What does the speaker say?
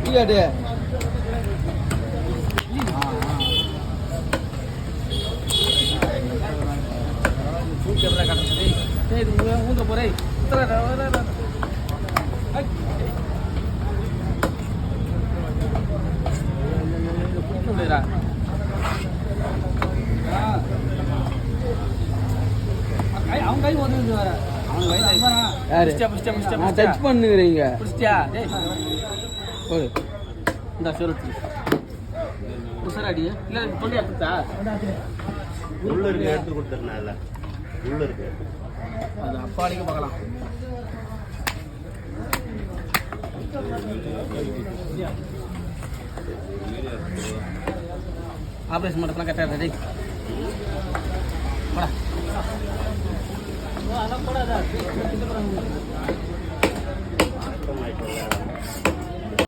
ticket camera காட்டுறது சரி ஊங்க போறே அவன் கை வந்து வர டச் பண்ணுறீங்க இந்த சொல்லுச்சு உசராடி இல்லை தொண்டையா கொடுத்தா உள்ள இருக்கு எடுத்து கொடுத்துருனால உள்ள இருக்கு அது அப்பாடிக்கு பார்க்கலாம் ஆப்ரேஷன் மட்டும் கரெக்டாக ரெடி போடா அர்த்தமாயிட்டு